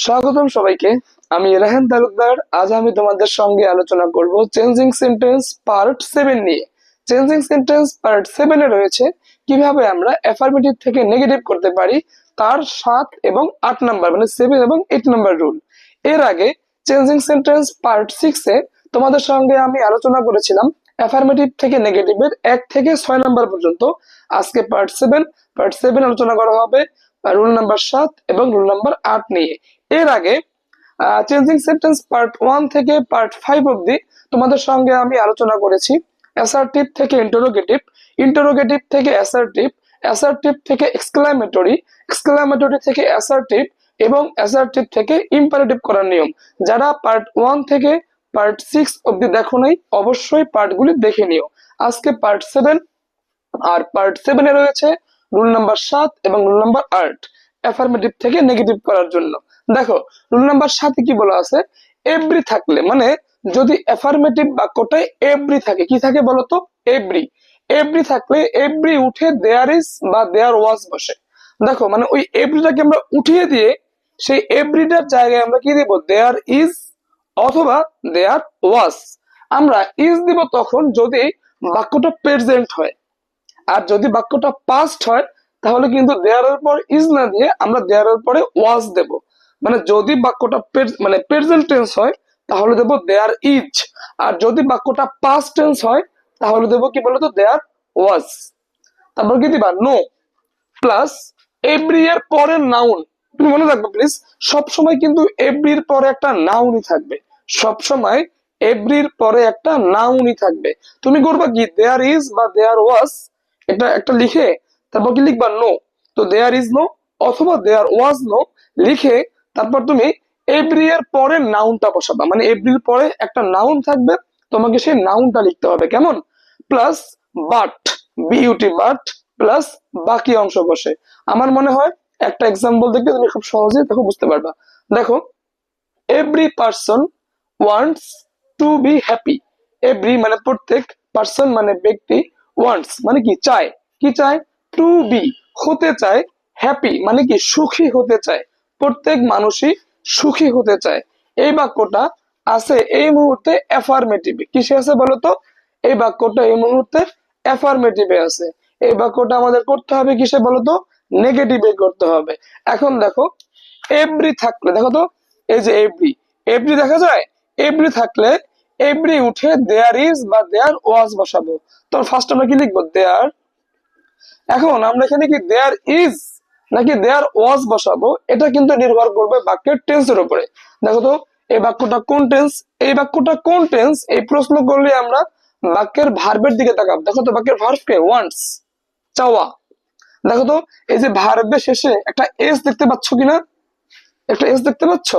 স্বাগতম সবাইকে। আমি রাহান তালুকদার। আজ আমি তোমাদের সঙ্গে আলোচনা করব চেঞ্জিং সেন্টেন্স পার্ট 7 নিয়ে। চেঞ্জিং সেন্টেন্স পার্ট 7 এ রয়েছে কিভাবে আমরা অ্যাফার্মেটিভ থেকে নেগেটিভ করতে পারি, তার 7 এবং 8 নাম্বার মানে 7 এবং 8 নাম্বার রুল। এর আগে চেঞ্জিং সেন্টেন্স পার্ট 6 এ তোমাদের সঙ্গে আমি আলোচনা করেছিলাম অ্যাফার্মেটিভ থেকে নেগেটিভের 1 থেকে 6 নাম্বার পর্যন্ত। আজকে পার্ট 7 আলোচনা করা হবে রুল নাম্বার 7 এবং রুল নাম্বার 8 নিয়ে। এর আগে চেঞ্জিং সেন্টেন্স পার্ট 1 থেকে পার্ট 5 অবধি তোমাদের সঙ্গে আমি আলোচনা করেছি অ্যাসার্টিভ থেকে ইন্টারোগেটিভ, ইন্টারোগেটিভ থেকে অ্যাসার্টিভ, অ্যাসার্টিভ থেকে এক্সক্লামেটরি, এক্সক্লামেটরি থেকে অ্যাসার্টিভ এবং অ্যাসার্টিভ থেকে ইম্পারেটিভ করার নিয়ম। যারা পার্ট 1 থেকে পার্ট 6 অবধি দেখো নাই অবশ্যই পার্টগুলি দেখে নিও। আজকে পার্ট 7, আর পার্ট 7 এ রয়েছে রুল নাম্বার 7 এবং রুল নাম্বার 8 অ্যাফার্মেটিভ থেকে নেগেটিভ করার জন্য। দেখো রুল নাম্বার 7 কি বলা আছে, এভরি থাকলে মানে যদি অ্যাফার্মেটিভ বাক্যটায় এভরি থাকে, কি থাকে বলতো, এভরি। এভরি থাকলে এভরি উঠে দেয়ার ইজ বা দেয়ার ওয়াজ বসে। দেখো মানে ওই এভরিটাকে আমরা উঠিয়ে দিয়ে সেই এভরিটার জায়গায় আমরা কি দিব, দেয়ার ইজ অথবা দেয়ার ওয়াজ। আমরা ইজ দিব তখন যদি বাক্যটা প্রেজেন্ট হয়, আর যদি বাক্যটা পাস্ট হয় তাহলে কিন্তু দেয়ার এর পর ইজ না দিয়ে আমরা দেয়ার এর পরে ওয়াজ দেব। মানে যদি বাক্যটা মানে প্রেজেন্ট টেন্স হয় তাহলে দেব দেয়ার ইজ, আর যদি বাক্যটা পাস্ট টেন্স হয় তাহলে দেব কি বলতো, দেয়ার ওয়াজ। তারপর কি দিবা, নো প্লাস এভরি এর পরে নাউন। তুমি মনে রাখবে প্লিজ, সব সময় কিন্তু এভরির পরে একটা নাউনই থাকবে, সব সময় এভরির পরে একটা নাউনই থাকবে। তুমি করবা কি, দেয়ার ইজ বা দেয়ার ওয়াজ এটা একটা লিখে তারপর কি লিখবা, নো। তো দেয়ার ইজ নো অথবা দেয়ার ওয়াজ নো লিখে তারপর তুমি এভরি এর পরে নাউনটা বসাবা, মানে এভরির পরে একটা নাউন থাকবে, তোমাকে সেই নাউনটা লিখতে হবে কেমন, plus but, beauty but plus বাকি অংশ বসে। আমার মনে হয় একটা এক্সাম্পল দেখলে তুমি খুব সহজেই দেখো বুঝতে পারবা। দেখো, every person wants to be happy. Every মানে প্রত্যেক, পার্সন মানে ব্যক্তি, ওয়ান্টস মানে কি চায়, কি চায়, টু বি হতে চায়, হ্যাপি মানে কি সুখী হতে চায়। প্রত্যেক মানুষই সুখী হতে চায়। এই বাক্যটা আছে এই মুহূর্তে অ্যাফার্মেটিভে। কিসে আছে বলতো, এই বাক্যটা এই মুহূর্তে অ্যাফার্মেটিভে আছে। এই বাক্যটা আমাদের করতে হবে কিসে বলতো, নেগেটিভে করতে হবে। এখন দেখো এভরি থাকলে, দেখো তো এই যে এভরি, এভরি দেখা যায়, এভরি থাকলে এভরি উঠে দেয়ার ইজ বা দেয়ার ওয়াজ বসাবো। তো ফার্স্ট আমরা কি লিখবো, দেয়ার। এখন আমরা এখানে কি দেয়ার ইজ নাকি দেয়ার ওয়াজ বসাবো, এটা কিন্তু নির্ভর করবে বাক্যের টেন্সের উপরে। দেখো তো এই বাক্যটা কোন টেন্স, এই বাক্যটা কোন টেন্স, এই প্রশ্ন করলে আমরা বাক্যের ভার্বের দিকে তাকাবো। দেখো তো বাক্যের ভার্ব কে, ওয়ান্টস, চাওয়া। দেখো তো এই যে ভার্বের শেষে একটা এস দেখতে পাচ্ছ কিনা, একটা এস দেখতে পাচ্ছ,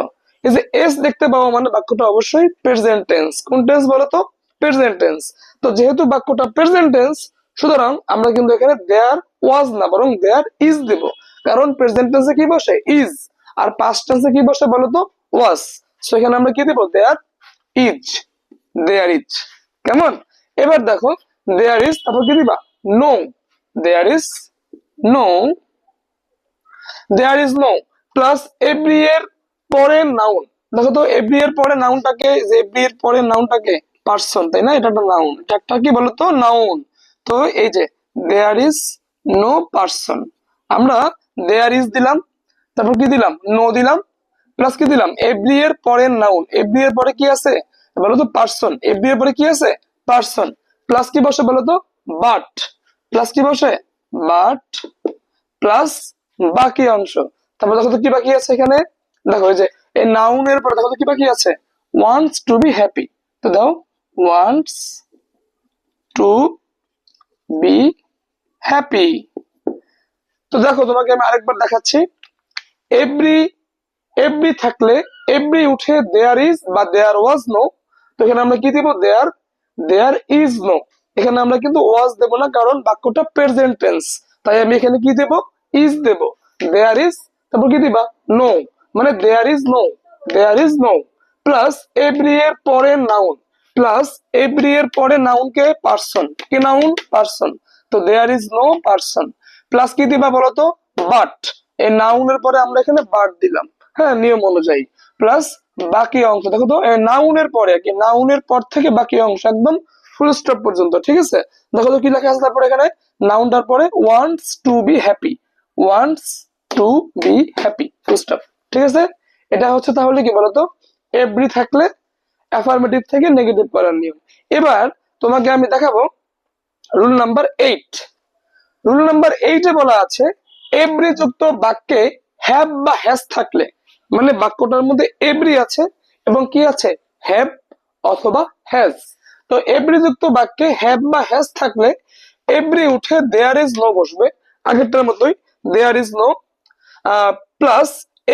এই যে এস দেখতে পাওয়া মানে বাক্যটা অবশ্যই প্রেজেন্ট টেন্স। কোন টেন্স বলতো, প্রেজেন্ট টেন্স। তো যেহেতু বাক্যটা প্রেজেন্ট টেন্স, সুতরাং আমরা কিন্তু এখানে দেয়ার ওয়াজ না বরং দেয়ার ইজ দেব, কারণ প্রেজেন্ট টেন্সে কি বসে, ইজ, আর পাস্ট টেন্সে কি বসে বলতো, ওয়াজ। সো এখানে আমরা কি দেব, দেয়ার ইজ, দেয়ার ইজ। কেমন, এবার দেখো দেয়ার ইজ, তারপর কি দিবা, no, there is no, there is no plus every এর পরে নাউন। দেখো তো এভরি এর পরে নাউনটাকে, যে এভরি এর পরে নাউনটাকে পার্সন, তাই না, এটা একটা নাউন, এটা একটা কি বলতো, নাউন। তো এই যে দেয়ার ইজ নো পার্সন, আমরা দেয়ার ইজ দিলাম, তারপর কি দিলাম, নো দিলাম, প্লাস কি দিলাম, এভরি এর পরে নাউন। এভরি এর পরে কি আছে বলতো, পার্সন। এভরি এর পরে কি আছে, পার্সন, প্লাস কি বসে বলতো, বাট, প্লাস কি বসে, বাট প্লাস বাকি অংশ। তারপর দেখো তো কি বাকি আছে এখানে, দেখো এই যে এই নাউনের পরে দেখো তো কি বাকি আছে, ওয়ান্টস টু বি হ্যাপি। তো দাও ওয়ান্টস টু বি হ্যাপি। তো দেখো তোমাকে আমি আরেকবার দেখাচ্ছি, এভরি, এভরি থাকলে এভরি উঠে দেয়ার ইজ বা দেয়ার ওয়াজ নো। তো এখানে আমরা কি দিব, দেয়ার, দেয়ার ইজ নো। এখানে আমরা কিন্তু ওয়াজ দেব না, কারণ বাক্যটা প্রেজেন্ট টেন্স, তাই আমি এখানে কি দেব, ইজ দেব। দেয়ার ইজ, তারপর কি দিবা, নো, মানে there is no, there is no plus every এর পরে নাউন, প্লাস এভরি এর পরে নাউন কে, পার্সন, কি নাউন, পার্সন। তো there is no person plus কি দিবা বলতো, বাট। এই নাউনের পরে আমরা এখানে বাট দিলাম, হ্যাঁ, নিয়ম অনুযায়ী, প্লাস বাকি অংশ দেখো তো নাউনের পরে কি, নাউনের পর থেকে বাকি অংশ একদম ফুল স্টপ পর্যন্ত, ঠিক আছে। দেখো তো কি লেখা আছে তারপরে এখানে, নাউনটার পরে wants to be happy, wants to be happy, full stop, ঠিক আছে। এটা হচ্ছে তাহলে কি বলতো, এভরি থাকলে অ্যাফার্মেটিভ থেকে নেগেটিভ করার নিয়ম। এবার তোমাকে আমি দেখাবো রুল নাম্বার 8। রুল নাম্বার 8 এ বলা আছে এভরি যুক্ত বাক্যে হ্যাভ বা হ্যাজ থাকলে, মানে বাক্যটার মধ্যে এভরি আছে এবং কি আছে, হ্যাভ অথবা হ্যাজ। তো এভরি যুক্ত বাক্যে হ্যাভ বা হ্যাজ থাকলে এভরি উঠে দেয়ার ইজ নো বসবে, আগেরটার মতোই there is no, plus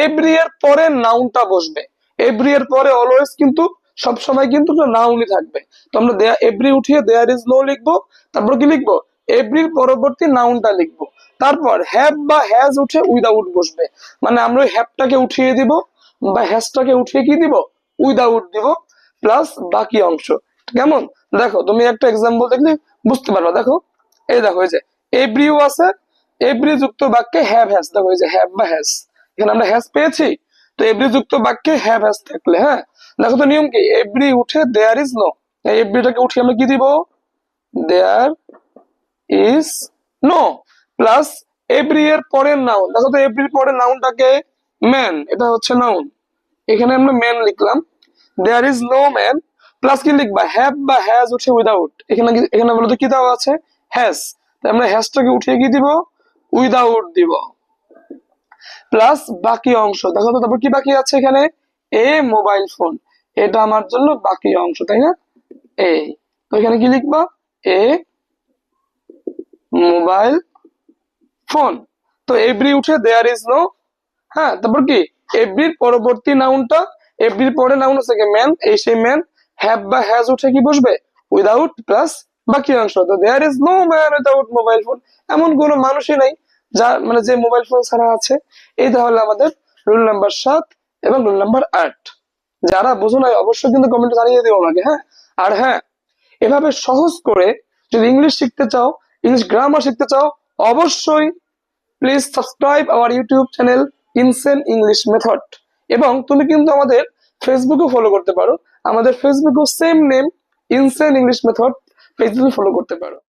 every এর পরে নাউনটা বসবে। এভরি এর পরে অলওয়েজ কিন্তু সব সময় কিন্তু নাউনই থাকবে। তো আমরা এভরি উঠিয়ে দেয়ার ইজ নো লিখবো, তারপর কি লিখবো, এভরির পরবর্তী নাউনটা লিখবো, তারপর হ্যাভ বা হ্যাজ উঠে উইদাউট বসবে, মানে আমরা ওই হ্যাভটাকে উঠিয়ে দিব বা হ্যাজটাকে উঠিয়ে কি দিব, উইদাউট দিব, প্লাস বাকি অংশ। কেমন, দেখো তুমি একটা এক্সাম্পল দেখলে বুঝতে পারবা। দেখো এই দেখো, এই যে এভরিও আছে, এভরি যুক্ত বাক্যে হ্যাভ হ্যাজ, দেখো এই যে হ্যাভ বা হ্যাজ, এখানে আমরা হ্যাজ পেয়েছি। তো এভরি যুক্ত বাক্যে হ্যাভ হ্যাজ থাকলে, হ্যাঁ দেখো তো নিয়ম কি, এভরি উঠে দেয়ার ইজ নো, এভরিটাকে উঠিয়ে আমরা কি দিব, there is no, plus every এর পরের নাউন, দেখো তো এভরির পরের নাউনটাকে ম্যান, এটা হচ্ছে নাউন, এখানে আমরা ম্যান লিখলাম, there is no man, plus কি লিখবা, হ্যাভ বা হ্যাজ উঠে উইদাউট, এখানে বলতে কি দেওয়া আছে, হ্যাজ, তাই আমরা হ্যাজটাকে উঠিয়ে কি দিব, উইদাউট দিব, প্লাস বাকি অংশ। দেখো তো তারপর কি বাকি আছে এখানে, এ মোবাইল ফোন, এটা আমার জন্য বাকি অংশ, তাই না, এই, তো এখানে কি লিখবা, এ মোবাইল ফোন। তো এভরি উঠে দেয়ার ইজ নো, হ্যাঁ তারপর কি, এভরির পরবর্তী নাউনটা, এভরির পরে নাউন আছে কি ম্যান, এই সেই ম্যান, হ্যাভ বা হ্যাজ উঠে কি বসবে, উইদাউট, প্লাস বাকি অংশ। তো there is no man without mobile phone, এমন কোনো মানুষই নাই যার মানে যে মোবাইল ফোন ছাড়া আছে। এই তাহলে আমাদের রুল নাম্বার 7 এবং রুল নাম্বার 8। যারা বুঝো নাই অবশ্যই কিন্তু কমেন্টে জানিয়ে দিও আমাকে, হ্যাঁ। আর হ্যাঁ, এভাবে সহজ করে যদি ইংলিশ শিখতে চাও, ইংলিশ গ্রামার শিখতে চাও, অবশ্যই please subscribe our YouTube channel insane English method. এবং তুমি কিন্তু আমাদের ফেসবুকে ফলো করতে পারো, আমাদের ফেসবুকও same name, insane English method, ফেসবুকে ফলো করতে পারো।